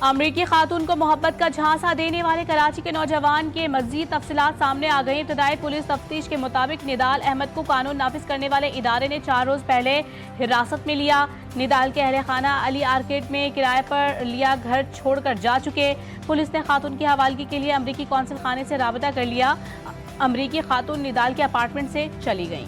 अमरीकी खातून को मोहब्बत का झांसा देने वाले कराची के नौजवान के मजीद तफसीलात सामने आ गई। इब्तदाई पुलिस तफ्तीश के मुताबिक निदाल अहमद को कानून नाफिज करने वाले इदारे ने 4 रोज पहले हिरासत में लिया। निदाल के अहले खाना अली आर्केड में किराए पर लिया घर छोड़कर जा चुके। पुलिस ने खातून की हवालगी के लिए अमरीकी कौंसल खाने से राबता कर लिया। अमरीकी खातून निदाल के अपार्टमेंट से चली गई।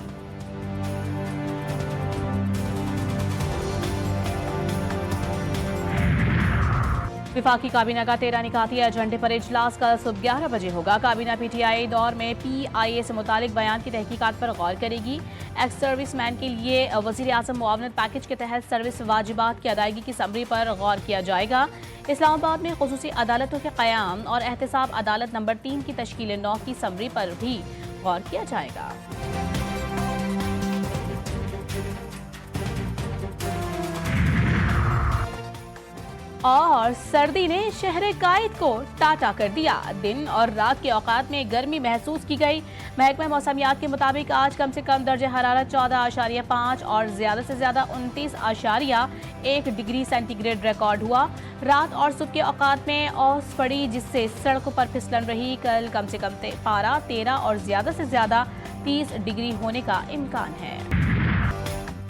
विफाकी काबीना का 13 निकाती एजेंडे पर इजलास कल सुबह 11 बजे होगा। काबीना पीटीआई दौर में पीआईए से मुतालिक बयान की तहकीकात पर गौर करेगी। एक्स सर्विस मैन के लिए वज़ीर आज़म मुआवनत पैकेज के तहत सर्विस वाजिबात की अदायगी की समरी पर गौर किया जाएगा। इस्लामाबाद में खुसूसी अदालतों के क़याम और एहतसाब अदालत नंबर 3 की तश्कील 9 की समरी पर भी गौर किया जाएगा। और सर्दी ने शहर कायद को टाटा कर दिया। दिन और रात के औकात में गर्मी महसूस की गई। महकमा मौसमियात के मुताबिक आज कम से कम दर्जे हरारत 14.5 और ज्यादा से ज्यादा 29.1 डिग्री सेंटीग्रेड रिकॉर्ड हुआ। रात और सुबह के औकात में औस पड़ी, जिससे सड़कों पर फिसलन रही। कल कम से कम पारा 13 और ज्यादा से ज्यादा 30 डिग्री होने का इम्कान है।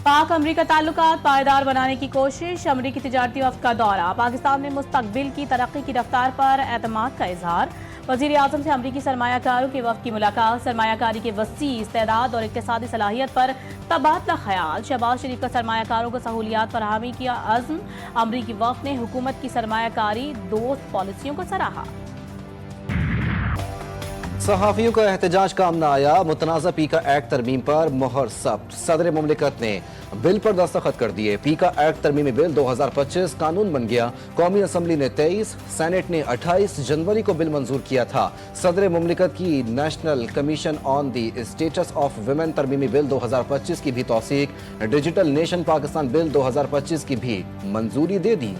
पाक अमरीका ताल्लुकात पायदार बनाने की कोशिश। अमरीकी तिजारती वफ्द का दौरा। पाकिस्तान में मुस्तकबिल की तरक्की की रफ्तार पर एतमाद का इजहार। वज़ीर आज़म से अमरीकी सरमायाकारों के वफ्द की मुलाकात। सरमायाकारी के वसी इस्तेदाद और इक़्तिसादी सलाहियत पर तबादला ख्याल। शहबाज शरीफ का सरमायाकारों को सहूलियात फराहमी किया अज़्म। अमरीकी वफ्द ने हुकूमत की सरमायाकारी दोस्त पॉलिसियों को सराहा। सहाफ़ियों का एहतजाज काम न आया। मुतनाज़ा पीका एक्ट तरमीम पर मोहर सब्त। सदर मुमलिकत ने बिल पर दस्तखत कर दिए। पीका एक्ट तरमीमी बिल 2025 कानून बन गया। कौमी असम्बली ने 23, सेनेट ने 28 जनवरी को बिल मंजूर किया था। सदर मुमलिकत की national commission on the status of women तरमीमी बिल 2025 की भी तौसीक। डिजिटल नेशन पाकिस्तान बिल 2025 की भी मंजूरी दे दी।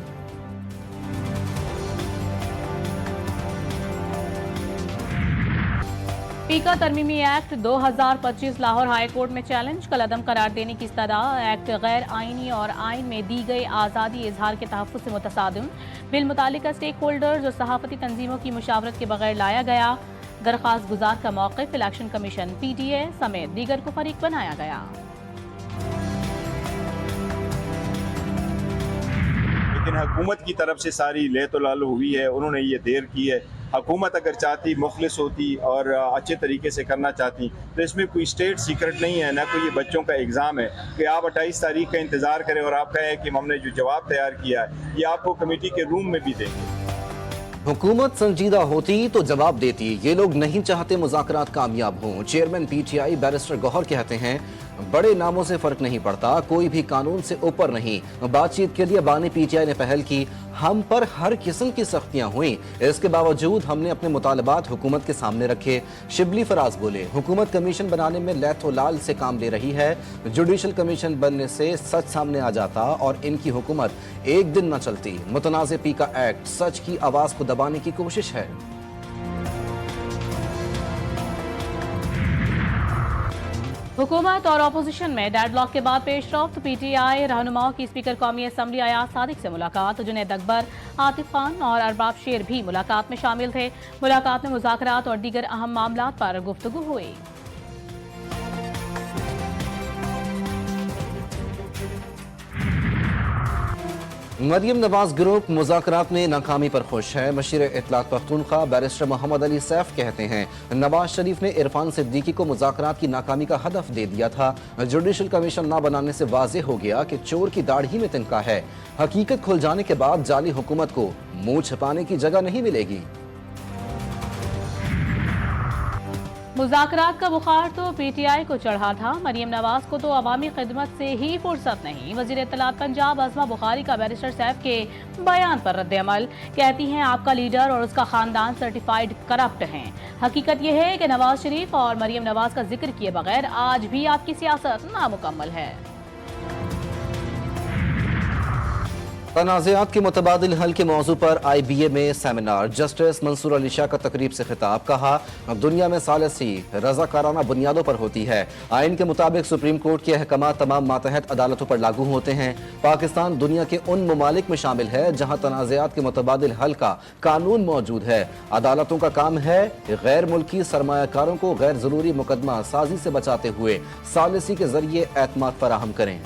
पीका तरमीमी एक्ट 2025 लाहौर हाई कोर्ट में चैलेंज। कलअदम करार देने की इस्तदा। एक्ट गैर आइनी और आइन में दी गई आज़ादी इजहार के तहफ़्फ़ुज़ से मुतसादिम। बिल मुतालिका स्टेक होल्डर्स और सहाफ़ती तंजीमों की मुशावरत के बगैर लाया गया। दरख्वास्त गुजार का मौक़िफ़ इलेक्शन कमीशन PTA समेत दीगर को फरीक बनाया गया। लेकिन हुकूमत की तरफ से सारी लेतोलालो हुई है। उन्होंने ये देर की है। हुकूमत अगर चाहती, मुखलिस होती और अच्छे तरीके से करना चाहती तो इसमें कोई स्टेट सीक्रेट नहीं है, ना कोई ये बच्चों का एग्ज़ाम है कि आप 28 तारीख का इंतज़ार करें और आप कहें कि हमने जो जवाब तैयार किया है ये आपको कमेटी के रूम में भी देंगे। हुकूमत संजीदा होती तो जवाब देती। ये लोग नहीं चाहते मुज़ाकरात कामयाब हों। चेयरमैन PTI बैरिस्टर गौहर कहते हैं बड़े नामों से फर्क नहीं पड़ता, कोई भी कानून से ऊपर नहीं। बातचीत के लिए बानी PTI ने पहल की। हम पर हर किस्म की सख्तियां हुई, इसके बावजूद हमने अपने मुतालबात हुकूमत के सामने रखे। शिबली फराज बोले हुकूमत कमीशन बनाने में लैथो लाल से काम ले रही है। जुडिशल कमीशन बनने से सच सामने आ जाता और इनकी हुकूमत एक दिन न चलती। मुतनाज़े पीका एक्ट सच की आवाज को दबाने की कोशिश है। हुकूमत और अपोजिशन में डेडलॉक के बाद पेशरफ्त। PTI रहनुमाओं की स्पीकर कौमी असम्बली अयाज सादिक से मुलाकात। जुनैद अकबर, आतिफ खान और अरबाब शेर भी मुलाकात में शामिल थे। मुलाकात में मुज़ाकरात और दीगर अहम मामलात पर गुफ्तगू हुई। मरियम नवाज ग्रुप मुज़ाकरात में नाकामी पर खुश है। मशीर इत्तलात पख्तूनख्वा बैरिस्टर मोहम्मद अली सैफ कहते हैं नवाज शरीफ ने इरफान सिद्दीकी को मुज़ाकरात की नाकामी का हदफ दे दिया था। जुडिशल कमीशन न बनाने से वाज़ेह हो गया कि चोर की दाढ़ी में तिनका है। हकीकत खुल जाने के बाद जाली हुकूमत को मुंह छिपाने की जगह नहीं मिलेगी। मुज़ाकरात का बुखार तो PTI को चढ़ा था। मरियम नवाज को तो अवामी खिदमत से ही फुर्सत नहीं। वज़ीर इत्तलात पंजाब अज़मा बुखारी का बैरिस्टर सैफ के बयान पर रद्द-ए-अमल। कहती हैं आपका लीडर और उसका खानदान सर्टिफाइड करप्ट हैं। हकीकत यह है कि नवाज शरीफ और मरियम नवाज का जिक्र किए बगैर आज भी आपकी सियासत नामुकम्मल है। तनाज़ात के मुतबादिल हल के मौजू पर IBA में सेमिनार। जस्टिस मंसूर अली शाह का तकरीब से खिताब। कहा, दुनिया में सालिसी रज़ाकाराना बुनियादों पर होती है। आइन के मुताबिक सुप्रीम कोर्ट के अहकाम तमाम मातहत अदालतों पर लागू होते हैं। पाकिस्तान दुनिया के उन ममालिक में शामिल है जहाँ तनाज़ात के मुतबादिल हल का कानून मौजूद है। अदालतों का काम है गैर मुल्की सरमायाकारों को गैर ज़रूरी मुकदमा साजी से बचाते हुए सालिसी के जरिए एतमाद फराहम करें।